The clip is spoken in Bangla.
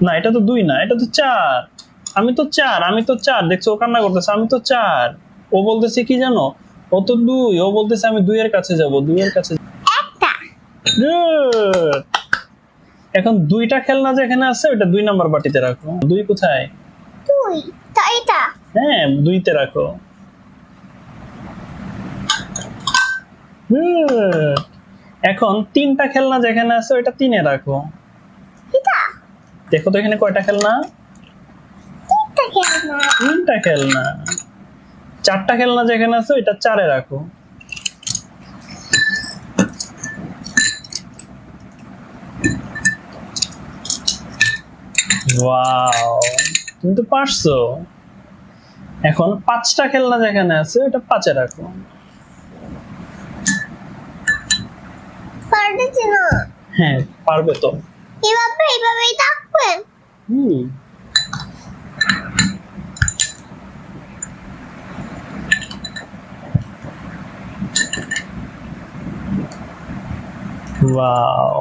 না এটা তো 2 না, এটা তো 4। আমি তো 4 দেখছো ও কান্না করতেছে, আমি তো 4। ও বলতেছে কি জানো, ও তো 2, ও বলতেছে আমি 2 এর কাছে যাব, 2 এর কাছে। একটা Good! এখন 2টা খেলনা যেখানে আছে ওটা 2 নাম্বার বাটিতে রাখো। 2 কোথায়? দুই তা এটা হ্যাঁ 2তে রাখো। Good! এখন 3টা খেলনা যেখানে আছে ওটা 3-এ রাখো। এটা দেখো তো এখানে কয়টা খেলনা? তিনটা খেলনা 3টা খেলনা। 4টা খেলনা যেখানে আছে ওটা 4-এ রাখো। ওয়াও, তুমি তো পারছো। এখন 5টা খেলনা যেখানে আছে ওটা 5-এ রাখো। পারতেছি না হ্যাঁ পারবে তো। এইভাবেই থাকবেন হুম। ওয়াও